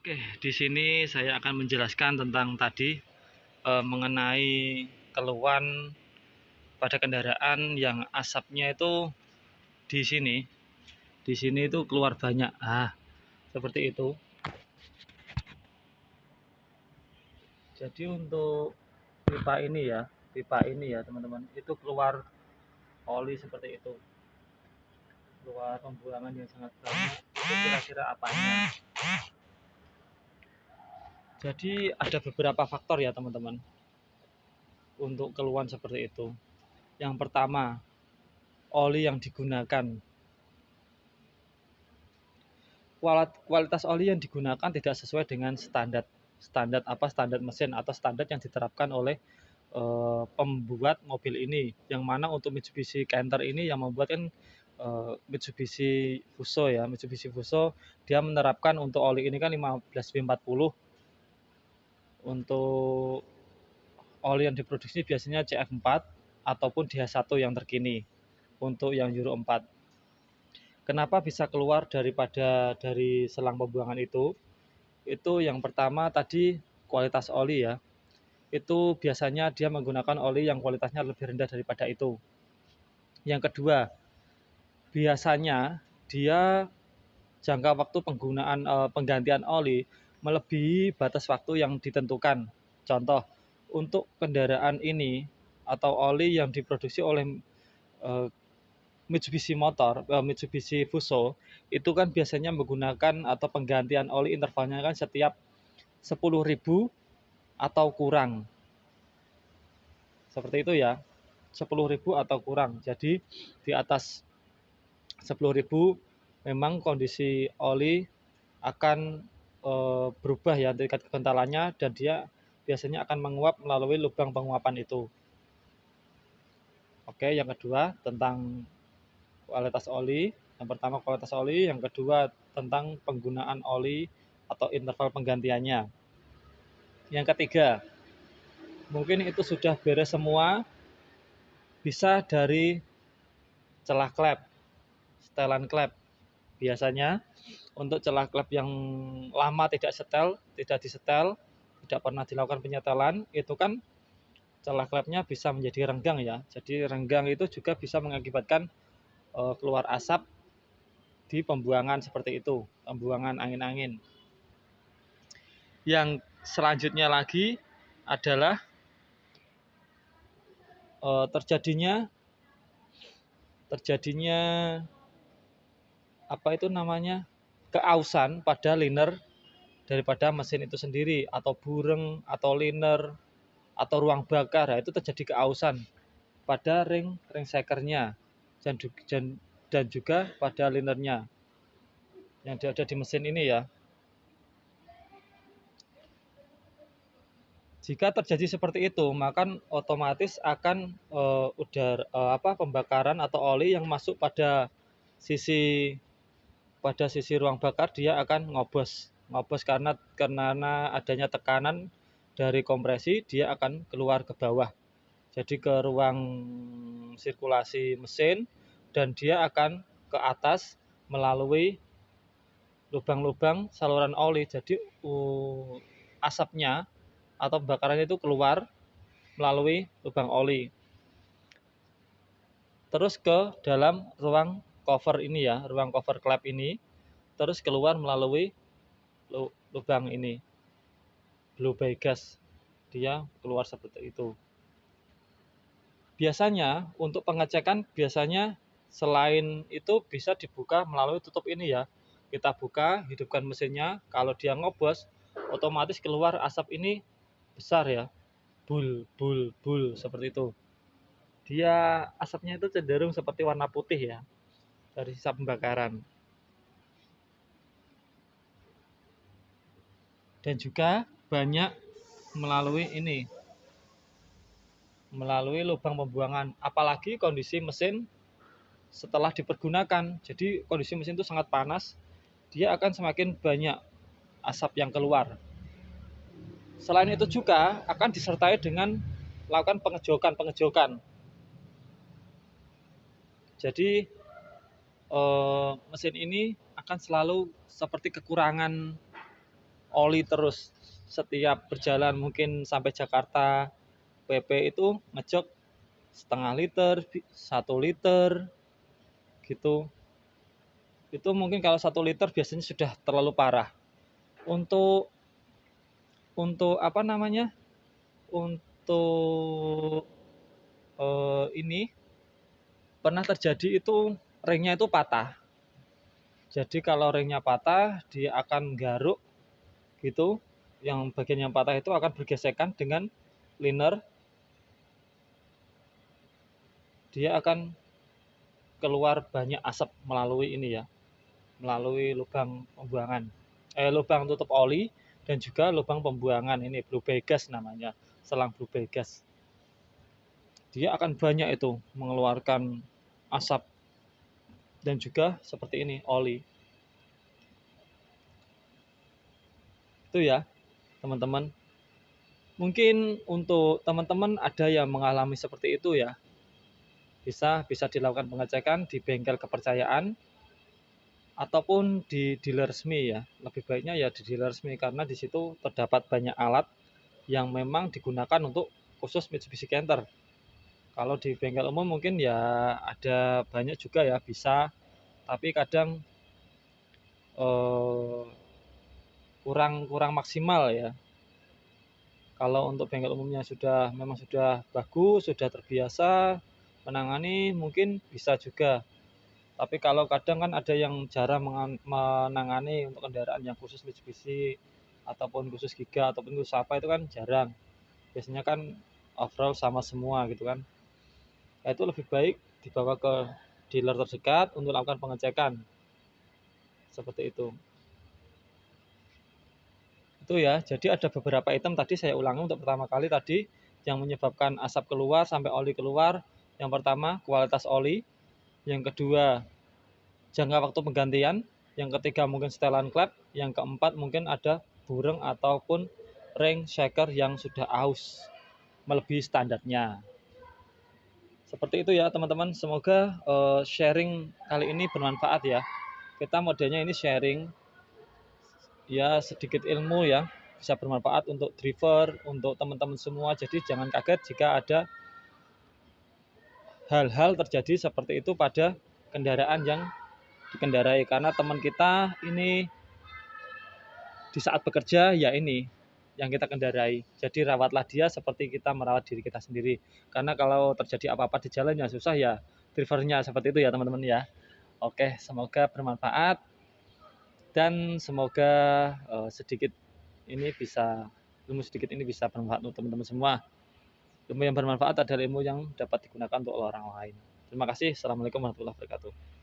Oke, di sini saya akan menjelaskan tentang tadi mengenai keluhan pada kendaraan yang asapnya itu di sini. Di sini itu keluar banyak. Seperti itu. Jadi untuk pipa ini ya, teman-teman, itu keluar oli seperti itu. Keluar pembuangan yang sangat banyak. Itu kira-kira apanya? Jadi ada beberapa faktor ya, teman-teman, untuk keluhan seperti itu. Yang pertama, oli yang digunakan. Kualitas oli yang digunakan tidak sesuai dengan standar mesin atau standar yang diterapkan oleh pembuat mobil ini, yang mana untuk Mitsubishi Canter ini yang membuat kan Mitsubishi Fuso dia menerapkan untuk oli ini kan 15W40. Untuk oli yang diproduksi biasanya CF4 ataupun DH1 yang terkini untuk yang Euro 4. Kenapa bisa keluar dari selang pembuangan itu? Itu yang pertama tadi kualitas oli ya. Itu biasanya dia menggunakan oli yang kualitasnya lebih rendah daripada itu. Yang kedua, biasanya dia jangka waktu penggantian oli melebihi batas waktu yang ditentukan. Contoh, untuk kendaraan ini atau oli yang diproduksi oleh Mitsubishi Fuso itu kan biasanya menggunakan atau penggantian oli intervalnya kan setiap 10.000 atau kurang. Seperti itu ya. 10.000 atau kurang. Jadi di atas 10.000 memang kondisi oli akan berubah ya tingkat kekentalannya, dan dia biasanya akan menguap melalui lubang penguapan itu. Oke, yang kedua tentang kualitas oli. Yang pertama kualitas oli, yang kedua tentang penggunaan oli atau interval penggantiannya. Yang ketiga, mungkin itu sudah beres semua, bisa dari celah klep, setelan klep. Biasanya untuk celah klep yang lama tidak disetel, tidak pernah dilakukan penyetelan, itu kan celah klepnya bisa menjadi renggang ya. Jadi renggang itu juga bisa mengakibatkan keluar asap di pembuangan seperti itu, pembuangan angin-angin. Yang selanjutnya lagi adalah terjadinya apa itu namanya, keausan pada liner daripada mesin itu sendiri, atau bureng atau liner atau ruang bakar. Itu terjadi keausan pada ring sekernya dan juga pada linernya yang ada di mesin ini ya. Jika terjadi seperti itu, maka otomatis akan pembakaran atau oli yang masuk pada sisi ruang bakar, dia akan ngobos karena adanya tekanan dari kompresi, dia akan keluar ke bawah, jadi ke ruang sirkulasi mesin, dan dia akan ke atas melalui lubang-lubang saluran oli. Jadi asapnya atau pembakarannya itu keluar melalui lubang oli terus ke dalam ruang cover ini ya, ruang cover klep ini, terus keluar melalui lubang ini, blow by gas, dia keluar seperti itu. Biasanya untuk pengecekan, biasanya selain itu bisa dibuka melalui tutup ini ya. Kita buka, hidupkan mesinnya, kalau dia ngobos otomatis keluar asap ini besar ya, bul bul bul seperti itu. Dia asapnya itu cenderung seperti warna putih ya, dari sisa pembakaran. Dan juga banyak melalui lubang pembuangan, apalagi kondisi mesin setelah dipergunakan. Jadi kondisi mesin itu sangat panas, dia akan semakin banyak asap yang keluar. Selain itu juga akan disertai dengan melakukan pengejokan. Jadi mesin ini akan selalu seperti kekurangan oli terus setiap berjalan, mungkin sampai Jakarta PP itu ngejok setengah liter, 1 liter gitu. Itu mungkin kalau 1 liter biasanya sudah terlalu parah. Untuk apa namanya, untuk ini pernah terjadi itu ringnya itu patah. Jadi kalau ringnya patah, dia akan garuk gitu. Yang bagian yang patah itu akan bergesekan dengan liner. Dia akan keluar banyak asap melalui ini ya, melalui lubang pembuangan, lubang tutup oli dan juga lubang pembuangan ini blue gas namanya, selang blue gas. Dia akan banyak itu mengeluarkan asap dan juga seperti ini oli. Itu ya teman-teman. Mungkin untuk teman-teman ada yang mengalami seperti itu ya. Bisa dilakukan pengecekan di bengkel kepercayaan ataupun di dealer resmi ya. Lebih baiknya ya di dealer resmi karena di situ terdapat banyak alat yang memang digunakan untuk khusus Mitsubishi Canter. Kalau di bengkel umum mungkin ya ada banyak juga ya bisa, tapi kadang eh, kurang maksimal ya. Kalau untuk bengkel umumnya memang sudah bagus, sudah terbiasa menangani, mungkin bisa juga. Tapi kalau kadang kan ada yang jarang menangani untuk kendaraan yang khusus Mitsubishi ataupun khusus Giga ataupun khusus apa itu kan jarang. Biasanya kan overall sama semua gitu kan. Nah, itu lebih baik dibawa ke dealer terdekat untuk melakukan pengecekan. Seperti itu. Itu ya. Jadi ada beberapa item tadi saya ulangi untuk pertama kali tadi yang menyebabkan asap keluar sampai oli keluar. Yang pertama, kualitas oli. Yang kedua, jangka waktu penggantian. Yang ketiga mungkin setelan klep. Yang keempat mungkin ada burung ataupun ring shaker yang sudah aus melebihi standarnya. Seperti itu ya teman-teman. Semoga sharing kali ini bermanfaat ya. Kita modelnya ini sharing ya, sedikit ilmu ya, bisa bermanfaat untuk driver, untuk teman-teman semua. Jadi jangan kaget jika ada hal-hal terjadi seperti itu pada kendaraan yang dikendarai, karena teman kita ini di saat bekerja ya ini yang kita kendarai. Jadi rawatlah dia seperti kita merawat diri kita sendiri. Karena kalau terjadi apa-apa di jalan yang susah ya drivernya, seperti itu ya teman-teman ya. Oke, semoga bermanfaat dan semoga ilmu sedikit ini bisa bermanfaat untuk teman-teman semua. Ilmu yang bermanfaat adalah ilmu yang dapat digunakan untuk orang lain. Terima kasih. Assalamualaikum warahmatullahi wabarakatuh.